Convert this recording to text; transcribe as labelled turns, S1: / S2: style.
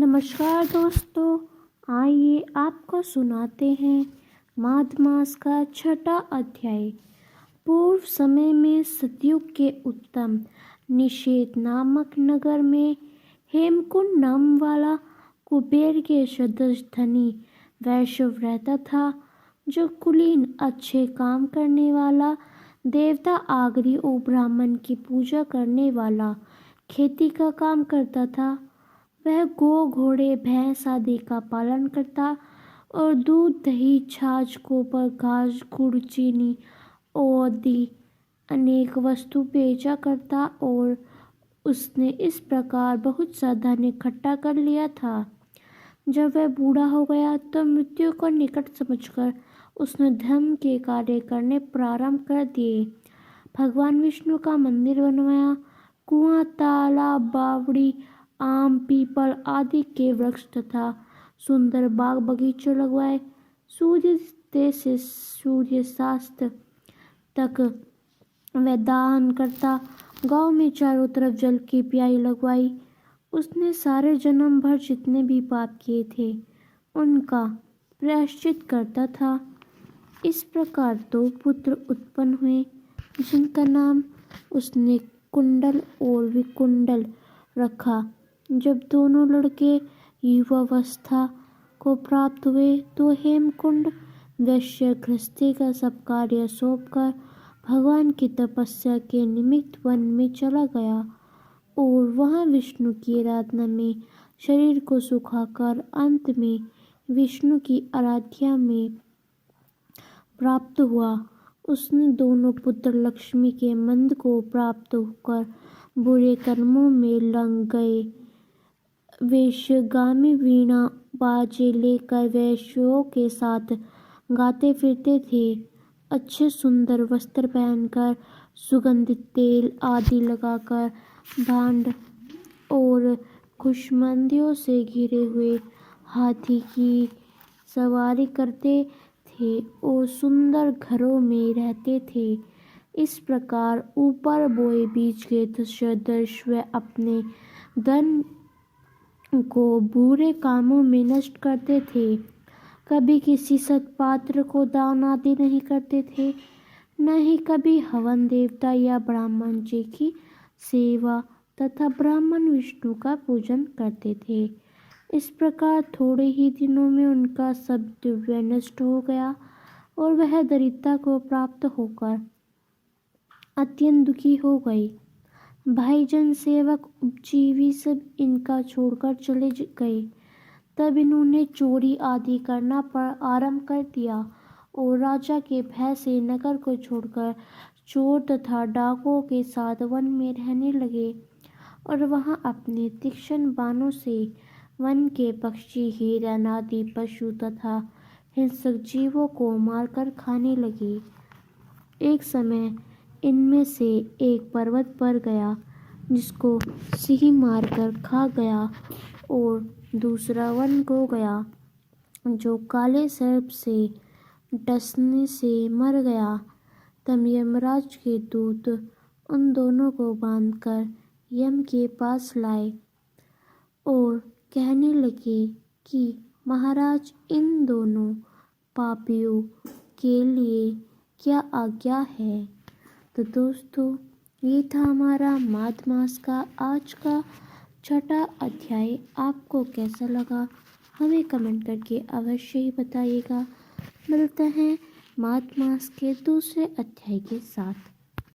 S1: नमस्कार दोस्तों, आइए आपको सुनाते हैं माघ मास का छठा अध्याय। पूर्व समय में सतयुग के उत्तम निषेध नामक नगर में हेमकुंड नाम वाला कुबेर के सदस्य धनी वैश्य रहता था, जो कुलीन अच्छे काम करने वाला, देवता आगरी और ब्राह्मण की पूजा करने वाला, खेती का काम करता था। वह गौ घोड़े भैंस आदि का पालन करता और दूध दही छाछ गोबर घास गुड़ चीनी और आदि अनेक वस्तु बेचा करता। और उसने इस प्रकार बहुत सा धन इकट्ठा कर लिया था। जब वह बूढ़ा हो गया तो मृत्यु को निकट समझकर उसने धर्म के कार्य करने प्रारंभ कर दिए। भगवान विष्णु का मंदिर बनवाया, कुआं तालाब बावड़ी आम पीपल आदि के वृक्ष तथा सुंदर बाग बगीचे लगवाए। सूर्योदय से सूर्यास्त तक वह दान करता। गांव में चारों तरफ जल की प्याई लगवाई। उसने सारे जन्म भर जितने भी पाप किए थे उनका प्रायश्चित करता था। इस प्रकार 2 पुत्र उत्पन्न हुए, जिनका नाम उसने कुंडल और विकुंडल रखा। जब दोनों लड़के युवावस्था को प्राप्त हुए तो हेमकुंड वैश्य गृहस्थी का सब कार्य सौंपकर भगवान की तपस्या के निमित्त वन में चला गया और वहां विष्णु की आराधना में शरीर को सुखाकर अंत में विष्णु की आराधना में प्राप्त हुआ। उसने दोनों पुत्र लक्ष्मी के मंद को प्राप्त होकर बुरे कर्मों में लग गए। वेश्यगामी वीणा बाजे लेकर वैश्यों के साथ गाते फिरते थे। अच्छे सुंदर वस्त्र पहनकर सुगंधित तेल आदि लगाकर भांड और खुशमंदियों से घिरे हुए हाथी की सवारी करते थे और सुंदर घरों में रहते थे। इस प्रकार ऊपर बोए बीज के सदृश वे अपने धन को बुरे कामों में नष्ट करते थे। कभी किसी सत्पात्र को दान आदि नहीं करते थे, न ही कभी हवन देवता या ब्राह्मण जी की सेवा तथा ब्राह्मण विष्णु का पूजन करते थे। इस प्रकार थोड़े ही दिनों में उनका सब दिव्य नष्ट हो गया और वह दरिद्रता को प्राप्त होकर अत्यंत दुखी हो गई। भाईजन सेवक उपजीवी सब इनका छोड़कर चले गए। तब इन्होंने चोरी आदि करना आरंभ कर दिया और राजा के भय से नगर को छोड़कर चोर तथा डाकुओं के साथ वन में रहने लगे और वहां अपने तीक्ष्ण बाणों से वन के पक्षी हिरण आदि पशु तथा हिंसक जीवों को मारकर खाने लगे। एक समय इनमें से एक पर्वत पर गया, जिसको सिंह मारकर खा गया, और दूसरा वन को गया, जो काले सर्प से डसने से मर गया। तब यमराज के दूत उन दोनों को बांधकर यम के पास लाए और कहने लगे कि महाराज, इन दोनों पापियों के लिए क्या आज्ञा है। तो दोस्तों, ये था हमारा माघ मास का आज का छठा अध्याय। आपको कैसा लगा हमें कमेंट करके अवश्य ही बताइएगा। मिलते हैं माघ मास के दूसरे अध्याय के साथ।